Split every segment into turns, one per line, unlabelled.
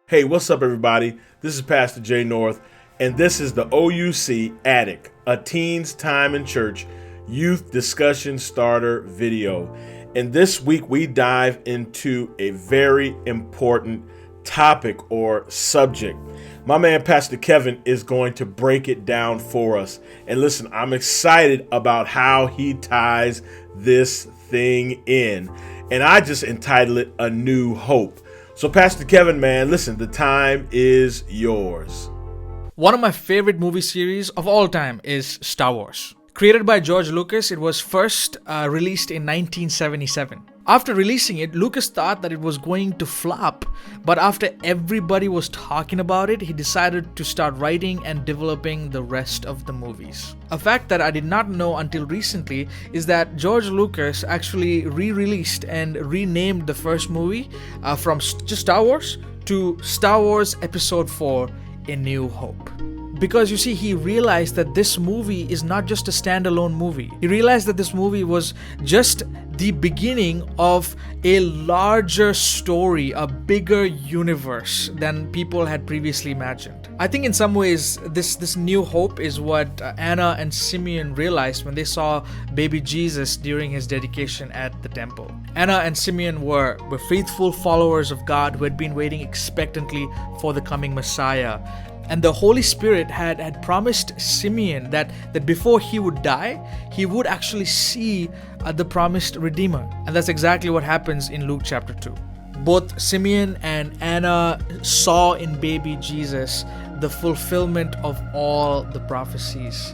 Hey, what's up, everybody? This is Pastor Jay North, and this is the OUC Attic, a Teens Time in Church Youth Discussion Starter video. And this week, we dive into a very important topic or subject. My man, Pastor Kevin, is going to break it down for us. And listen, I'm excited about how he ties this thing in. And I just entitled it A New Hope. So Pastor Kevin, man, listen, the time is yours.
One of my favorite movie series of all time is Star Wars. Created by George Lucas, it was first released in 1977. After releasing it, Lucas thought that it was going to flop, but after everybody was talking about it, he decided to start writing and developing the rest of the movies. A fact that I did not know until recently is that George Lucas actually re-released and renamed the first movie from just Star Wars to Star Wars Episode 4, A New Hope. Because you see, he realized that this movie is not just a standalone movie. He realized that this movie was just the beginning of a larger story, a bigger universe than people had previously imagined. I think in some ways, this new hope is what Anna and Simeon realized when they saw baby Jesus during his dedication at the temple. Anna and Simeon were faithful followers of God who had been waiting expectantly for the coming Messiah. And the Holy Spirit had promised Simeon that before he would die, he would actually see the promised Redeemer. And that's exactly what happens in Luke chapter 2. Both Simeon and Anna saw in baby Jesus the fulfillment of all the prophecies,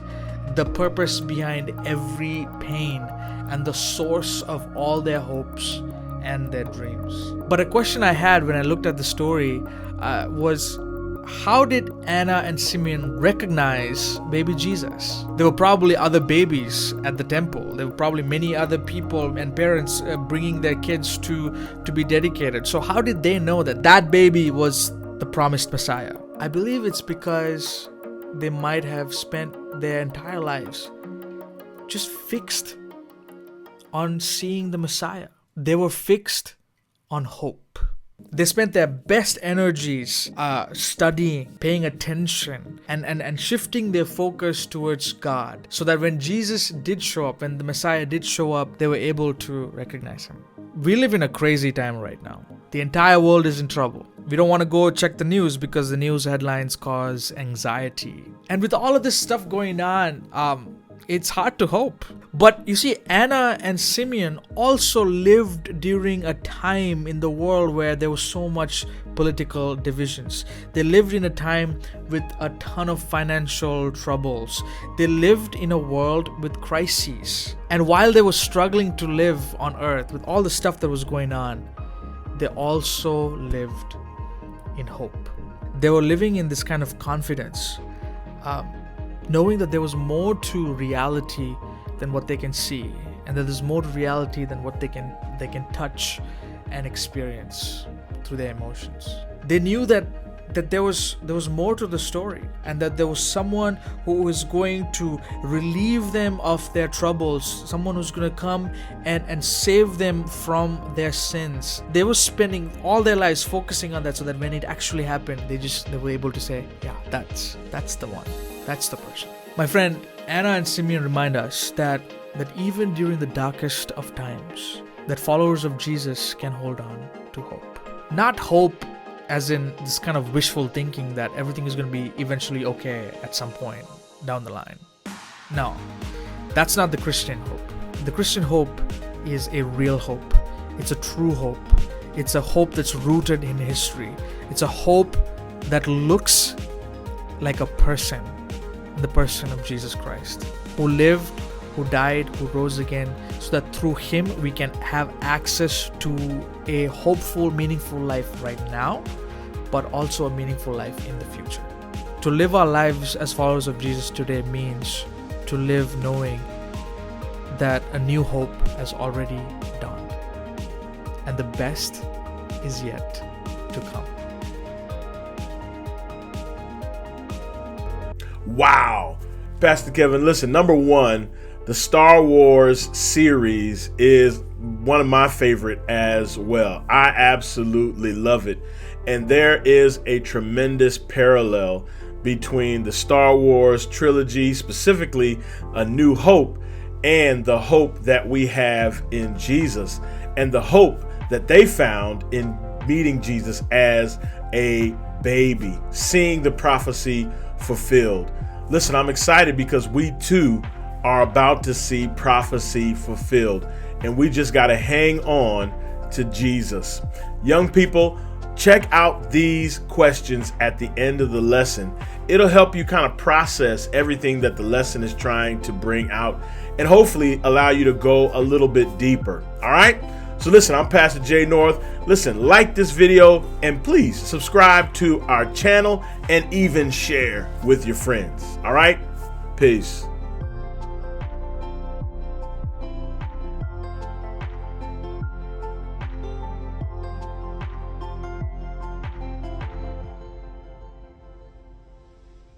the purpose behind every pain, and the source of all their hopes and their dreams. But a question I had when I looked at the story was, how did Anna and Simeon recognize baby Jesus? There were probably other babies at the temple. There were probably many other people and parents bringing their kids to be dedicated. So how did they know that baby was the promised Messiah? I believe it's because they might have spent their entire lives just fixed on seeing the Messiah. They were fixed on hope. They spent their best energies studying, paying attention, and shifting their focus towards God, so that when Jesus did show up, when the Messiah did show up, they were able to recognize him. We live in a crazy time right now. The entire world is in trouble. We don't want to go check the news because the news headlines cause anxiety. And with all of this stuff going on, it's hard to hope. But you see, Anna and Simeon also lived during a time in the world where there was so much political divisions. They lived in a time with a ton of financial troubles. They lived in a world with crises. And while they were struggling to live on earth with all the stuff that was going on, they also lived in hope. They were living in this kind of confidence, knowing that there was more to reality than what they can see, and that there's more to reality than what they can touch and experience through their emotions. They knew that there was more to the story, and that there was someone who was going to relieve them of their troubles, someone who's going to come and save them from their sins. They were spending all their lives focusing on that, so that when it actually happened, they were able to say, yeah, that's the one. That's the person. My friend, Anna and Simeon remind us that even during the darkest of times, that followers of Jesus can hold on to hope. Not hope as in this kind of wishful thinking that everything is going to be eventually okay at some point down the line. No, that's not the Christian hope. The Christian hope is a real hope. It's a true hope. It's a hope that's rooted in history. It's a hope that looks like a person, the person of Jesus Christ, who lived, who died, who rose again, so that through him we can have access to a hopeful, meaningful life right now, but also a meaningful life in the future. To live our lives as followers of Jesus today means to live knowing that a new hope has already dawned, and the best is yet to come.
Wow. Pastor Kevin, listen, number one, the Star Wars series is one of my favorite as well. I absolutely love it. And there is a tremendous parallel between the Star Wars trilogy, specifically A New Hope, and the hope that we have in Jesus, and the hope that they found in meeting Jesus as a baby, seeing the prophecy fulfilled. Listen, I'm excited because we too are about to see prophecy fulfilled, and we just got to hang on to Jesus. Young people, check out these questions at the end of the lesson. It'll help you kind of process everything that the lesson is trying to bring out, and hopefully allow you to go a little bit deeper. All right? So listen, I'm Pastor Jay North. Listen, like this video, and please subscribe to our channel and even share with your friends. All right? Peace.